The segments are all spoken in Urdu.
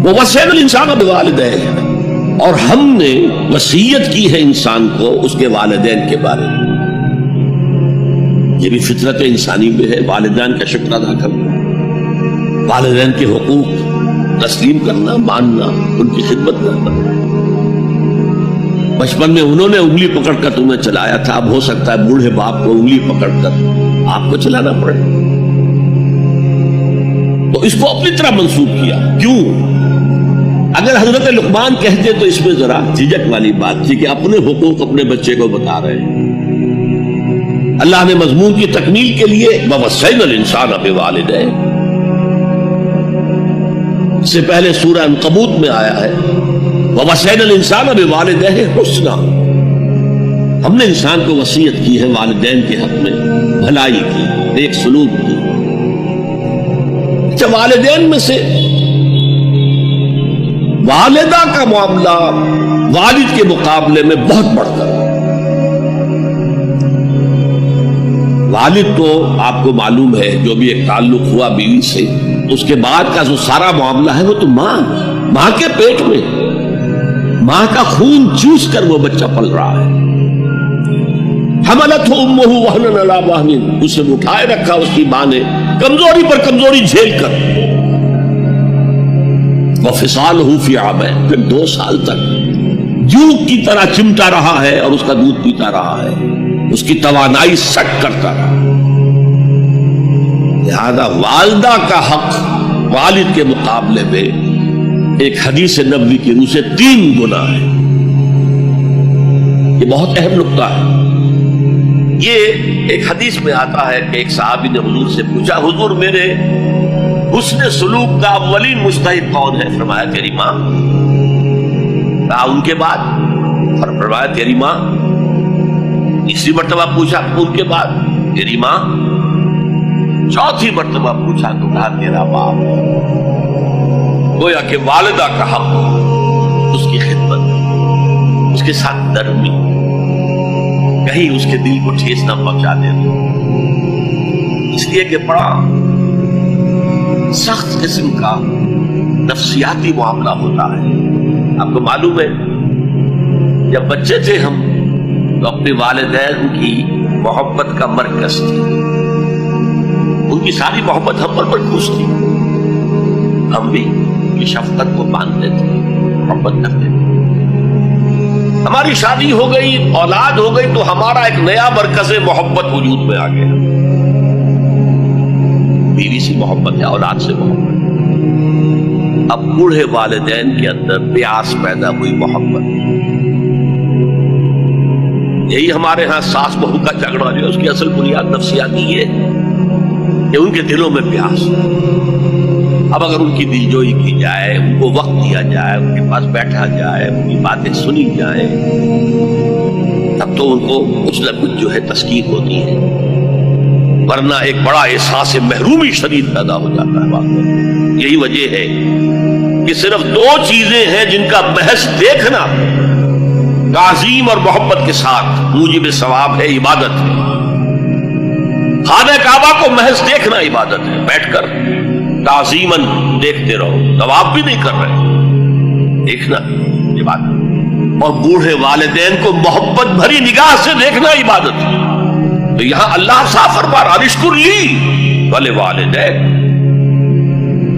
ووصینا الانسان بوالدیہ، اور ہم نے وصیت کی ہے انسان کو اس کے والدین کے بارے میں. یہ بھی فطرت انسانی میں ہے، والدین کا شکر ادا کرنا، والدین کے حقوق تسلیم کرنا، ماننا، ان کی خدمت کرنا. بچپن میں انہوں نے انگلی پکڑ کر تمہیں چلایا تھا، اب ہو سکتا ہے بوڑھے باپ کو انگلی پکڑ کر آپ کو چلانا پڑے، تو اس کو اپنی طرح منسوخ کیا. کیوں؟ اگر حضرت لقمان کہتے تو اس میں ذرا جھجک والی بات تھی کہ اپنے حقوق اپنے بچے کو بتا رہے ہیں. اللہ نے مضمون کی تکمیل کے لیے ووصینا الانسان بوالدیہ، اس سے پہلے سورہ عنکبوت میں آیا ہے ووصینا الانسان بوالدیہ حسنا. ہم نے انسان کو وصیت کی ہے والدین کے حق میں بھلائی کی، نیک سلوک کی. اچھا، والدین میں سے والدہ کا معاملہ والد کے مقابلے میں بہت بڑھ کر. والد تو آپ کو معلوم ہے جو بھی ایک تعلق ہوا بیوی سے، اس کے بعد کا جو سارا معاملہ ہے وہ تو ماں کے پیٹ میں، ماں کا خون چوس کر وہ بچہ پل رہا ہے. حملتہ امہ وہنا علی وہن، اسے اٹھائے رکھا اس کی ماں نے کمزوری پر کمزوری جھیل کر. وفصالہ فی عامین، پھر 2 سال تک جوک کی طرح چمٹا رہا ہے اور اس کا دودھ پیتا رہا ہے، اس کی توانائی سٹ کرتا رہا. لہذا والدہ کا حق والد کے مقابلے میں ایک حدیث نبوی کی روح سے 3 گنا ہے. یہ بہت اہم نقطہ ہے. یہ ایک حدیث میں آتا ہے کہ ایک صحابی نے حضور سے پوچھا، حضور میرے حسن سلوک کا اولین مستحق کون ہے؟ فرمایا تیری ماں. کہا ان کے بعد؟ فرمایا تیری ماں. تیسری مرتبہ پوچھا ان کے بعد؟ تیری ماں. چوتھی مرتبہ پوچھا تو کہا تیرا باپ. گویا کہ والدہ کا حق اس کی خدمت، اس کے ساتھ نرمی، کہیں اس کے دل کو ٹھیس نہ پہنچا دے. اس لیے کہ بڑا سخت قسم کا نفسیاتی معاملہ ہوتا ہے. آپ کو معلوم ہے جب بچے تھے ہم تو اپنے والدین کی محبت کا مرکز تھے. ان کی ساری محبت ہم پر مرکوز تھی. ہم بھی شفقت کو مانتے تھے، محبت کرتے تھے. ہماری شادی ہو گئی، اولاد ہو گئی تو ہمارا ایک نیا مرکز محبت وجود میں آ گیا. بیوی سے محبت ہے، اولاد سے محبت. اب بوڑھے والدین کے اندر پیاس پیدا ہوئی محبت. یہی ہمارے ہاں ساس بہو کا جھگڑا جو ہے اس کی اصل بنیاد نفسیاتی ہے کہ ان کے دلوں میں پیاس. اب اگر ان کی دلجوئی کی جائے، ان کو وقت دیا جائے، ان کے پاس بیٹھا جائے، ان کی باتیں سنی جائیں، تب تو ان کو کچھ نہ کچھ جو ہے تسکین ہوتی ہے. ورنہ ایک بڑا احساس محرومی شدید پیدا ہو جاتا ہے. بات یہی وجہ ہے کہ صرف 2 چیزیں ہیں جن کا محض دیکھنا تعظیم اور محبت کے ساتھ موجب ثواب ہے، عبادت ہے. خانہ کعبہ کو محض دیکھنا عبادت ہے، بیٹھ کر تعظیماً دیکھتے رہو، طواف بھی نہیں کر رہے، دیکھنا عبادت. اور بوڑھے والدین کو محبت بھری نگاہ سے دیکھنا عبادت ہے. تو یہاں اللہ صاف فرما رہا اشکر لی ولوالدیک،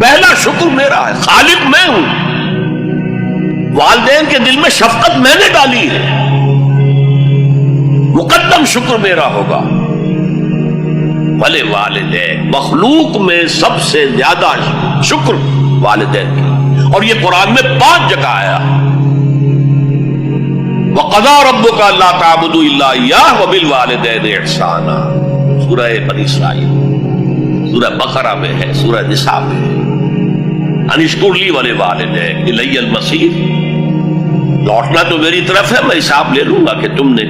پہلا شکر میرا ہے، خالق میں ہوں. والدین کے دل میں شفقت میں نے ڈالی ہے، مقدم شکر میرا ہوگا. ولوالدیک، مخلوق میں سب سے زیادہ شکر والدین کی. اور یہ قرآن میں 5 جگہ آیا. وَقَضَىٰ رَبُّكَ أَلَّا تَعْبُدُوا إِلَّا إِيَّاهُ وَبِالْوَالِدَيْنِ إِحْسَانًا. سورہ بنی اسرائیل، سورہ بقرہ میں ہے، سورہ نساء میں ہے. ان اشکر لی ولوالدیک الی المصیر. لوٹنا تو میری طرف ہے، میں حساب لے لوں گا کہ تم نے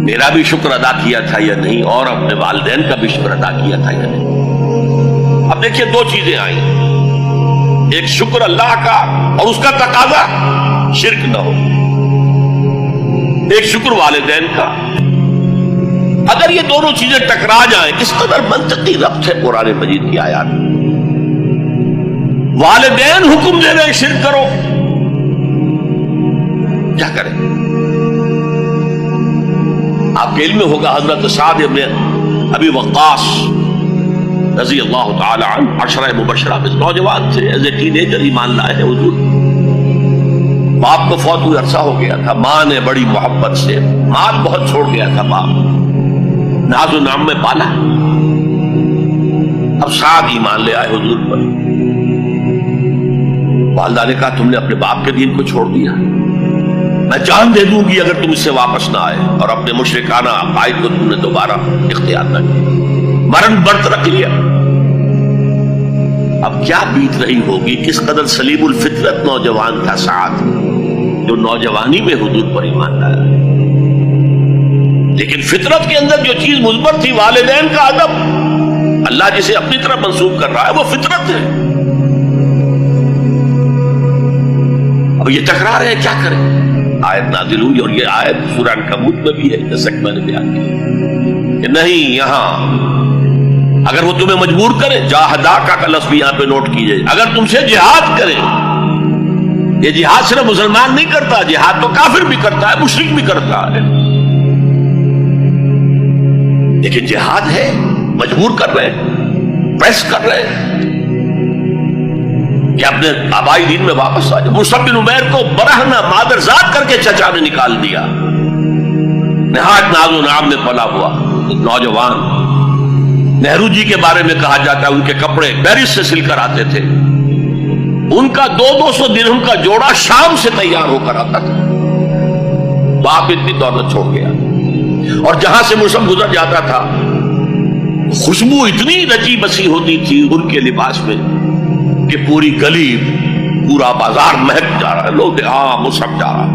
میرا بھی شکر ادا کیا تھا یا نہیں، اور اپنے والدین کا بھی شکر ادا کیا تھا یا نہیں. اب دیکھیے 2 چیزیں آئیں، ایک شکر اللہ کا اور اس کا تقاضا شرک نہ ہو، ایک شکر والدین کا. اگر یہ دونوں چیزیں ٹکرا جائیں، کس قدر منطقی ربط ہے قرآن مجید کی آیات. والدین حکم دے رہے ہیں شرک کرو، کیا کریں؟ آپ کے علم میں ہوگا حضرت سعد ابن ابی وقاص رضی اللہ تعالی عنہ عشرہ مبشرہ میں نوجوان تھے، ایز اے ٹین ایجر ایمان لائے ہیں حضور۔ باپ کو فوت ہوئے عرصہ ہو گیا تھا، ماں نے بڑی محبت سے مال بہت چھوڑ گیا تھا، باپ ناز و نام میں پالا۔ اب سعد ایمان لے آئے حضور پر۔ والدہ نے کہا تم نے اپنے باپ کے دین کو چھوڑ دیا، میں جان دے دوں گی اگر تم اس سے واپس نہ آئے اور اپنے مشرکانہ عقائد کو تم نے دوبارہ اختیار نہ کیا، مرن برت رکھ لیا۔ اب کیا بیت رہی ہوگی، کس قدر سلیم الفطرت نوجوان تھا سعد، جو نوجوانی میں حضور پر ایمان لایا۔ لیکن فطرت کے اندر جو چیز مثبت تھی، والدین کا ادب، اللہ جسے اپنی طرف منسوب کر رہا ہے وہ فطرت ہے۔ اب یہ ٹکرا رہے ہیں، کیا کریں؟ آیت نازل ہوئی، اور یہ آیت سورہ عنکبوت میں بھی ہے، جیسا کہ میں نے بیان کیا کہ نہیں، یہاں اگر وہ تمہیں مجبور کرے، جاہداکا کا لفظ بھی یہاں پہ نوٹ کیجئے، اگر تم سے جہاد کرے، یہ جہاد صرف مسلمان نہیں کرتا، جہاد تو کافر بھی کرتا ہے، مشرک بھی کرتا ہے، لیکن جہاد ہے، مجبور کر رہے ہیں، پریس کر رہے ہیں کہ اپنے آبائی دین میں واپس آ جائے۔ مصعب بن عمیر کو برہنہ مادرزاد کر کے چچا نے نکال دیا، نہایت ناز و نام میں پلا ہوا نوجوان۔ نہرو جی کے بارے میں کہا جاتا ہے ان کے کپڑے پیرس سے سل کر آتے تھے، ان کا 200 درہم کا جوڑا شام سے تیار ہو کر آتا تھا۔ باپ اتنی دولت چھوڑ گیا، اور جہاں سے مصعب گزر جاتا تھا خوشبو اتنی رچی بسی ہوتی تھی ان کے لباس میں کہ پوری گلی، پورا بازار مہک جا رہا ہے، لوگ ہاں مصعب جا رہا۔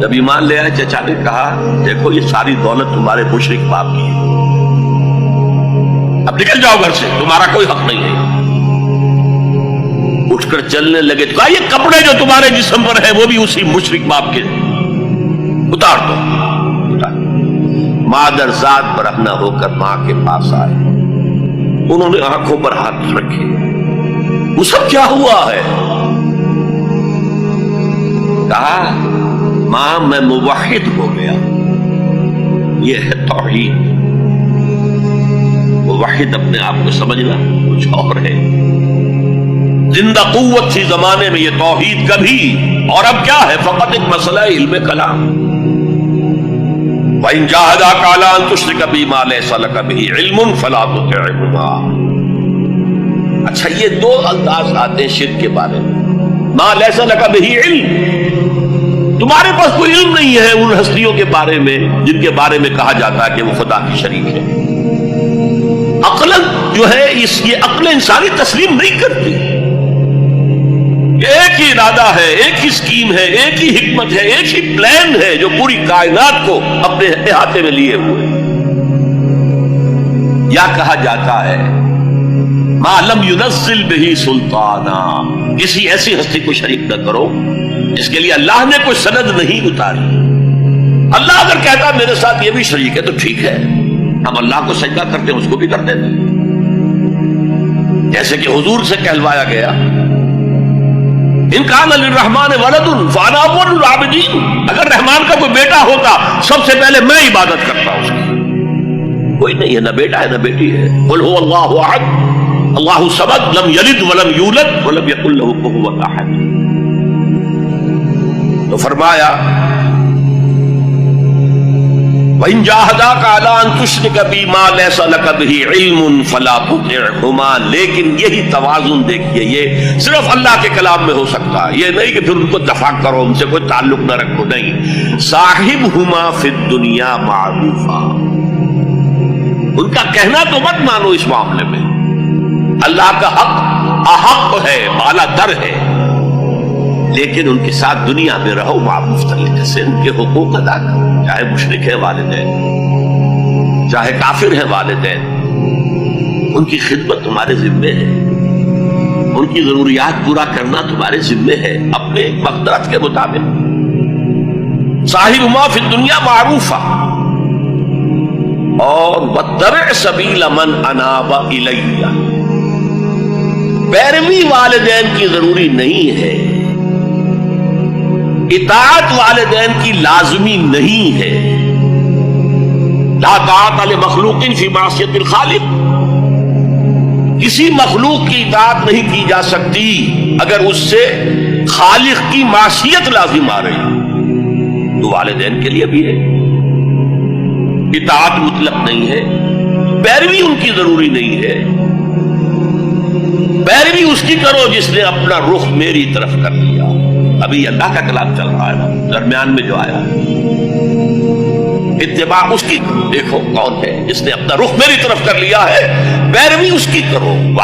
جب ایمان لے آئے، چچا نے کہا دیکھو یہ ساری دولت تمہارے مشرک باپ کی ہے، اب نکل جاؤ گھر سے، تمہارا کوئی حق نہیں ہے۔ اٹھ کر چلنے لگے، کہا یہ کپڑے جو تمہارے جسم پر ہیں وہ بھی اسی مشرک باپ کے، اتار دو۔ مادر ذات برہنہ ہو کر ماں کے پاس آئے، انہوں نے آنکھوں پر ہاتھ رکھے، وہ سب کیا ہوا ہے؟ کہا ماں میں موحد ہو گیا، یہ ہے توحید۔ موحد اپنے آپ کو سمجھنا کچھ اور ہے، زندہ قوت تھی زمانے میں یہ توحید کبھی، اور اب کیا ہے؟ فقط ایک مسئلہ ہے علم کلام۔ وَإِن جَاهَدَاكَ عَلَىٰ أَن تُشْرِكَ بِي مَا لَيْسَ لَكَ بِهِ عِلْمٌ فَلَا تُطِعْهُمَا۔ اچھا یہ دو انداز آتے ہیں شرک کے بارے میں، مَا لَيْسَ لَكَ بِهِ عِلْمٌ، تمہارے پاس کوئی علم نہیں ہے ان ہستیوں کے بارے میں جن کے بارے میں کہا جاتا ہے کہ وہ خدا کی شریک ہے۔ عقل جو ہے یہ عقل انسانی تسلیم نہیں کرتی، ایک ہی ارادہ ہے، ایک ہی اسکیم ہے، ایک ہی حکمت ہے، ایک ہی پلان ہے جو پوری کائنات کو اپنے احاطے میں لیے ہوئے۔ یا کہا جاتا ہے ما لم ينزل به سلطانا، کسی ایسی ہستی کو شریک نہ کرو جس کے لیے اللہ نے کوئی سند نہیں اتاری۔ اللہ اگر کہتا میرے ساتھ یہ بھی شریک ہے تو ٹھیک ہے، ہم اللہ کو سجدہ کرتے ہیں، اس کو بھی کر دیتے ہیں۔ جیسے کہ حضور سے کہلوایا گیا ان کان للرحمن ولد فانا اول العابدین، اگر رحمان کا کوئی بیٹا ہوتا سب سے پہلے میں عبادت کرتا اس کی۔ کوئی نہیں ہے، نہ بیٹا ہے نہ بیٹی ہے۔ قل هو اللہ احد اللہ الصمد لم یلد ولم یولد ولم یکن له کفوا احد۔ تو فرمایا وَإِن جَاهَدَاكَ عَلَىٰ أَن تُشْرِكَ بِي مَا لَيْسَ لَكَ بِهِ عِلْمٌ فَلَا تُطِعْهُمَا۔ لیکن یہی توازن دیکھیے، یہ صرف اللہ کے کلام میں ہو سکتا ہے، یہ نہیں کہ پھر ان کو دفاع کرو، ان سے کوئی تعلق نہ رکھو، نہیں۔ صاحبهما فی الدنیا معروفا، ان کا کہنا تو مت مانو اس معاملے میں، اللہ کا حق احق ہے، بالا در ہے، لیکن ان کے ساتھ دنیا میں رہو معروف طریقے سے، ان کے حقوق ادا کرو، چاہے مشرک ہے والدین، چاہے کافر ہے والدین، ان کی خدمت تمہارے ذمے ہے، ان کی ضروریات پورا کرنا تمہارے ذمے ہے اپنے مقدرت کے مطابق۔ صاحبہما فی الدنیا معروفا، اور واتبع سبیل من اناب الی، پیروی والدین کی ضروری نہیں ہے، اطاعت والدین کی لازمی نہیں ہے۔ لا طاعت لمخلوق فی معصیت الخالق، کسی مخلوق کی اطاعت نہیں کی جا سکتی اگر اس سے خالق کی معصیت لازم آ رہی، تو والدین کے لیے بھی ہے۔ اطاعت مطلق نہیں ہے، پیروی ان کی ضروری نہیں ہے، پیروی اس کی کرو جس نے اپنا رخ میری طرف کر لیا۔ ابھی اللہ کا کلام چل رہا ہے، درمیان میں جو آیا اتباع اس کی، دیکھو کون ہے جس نے اپنا رخ میری طرف کر لیا ہے، پیروی اس کی کرو۔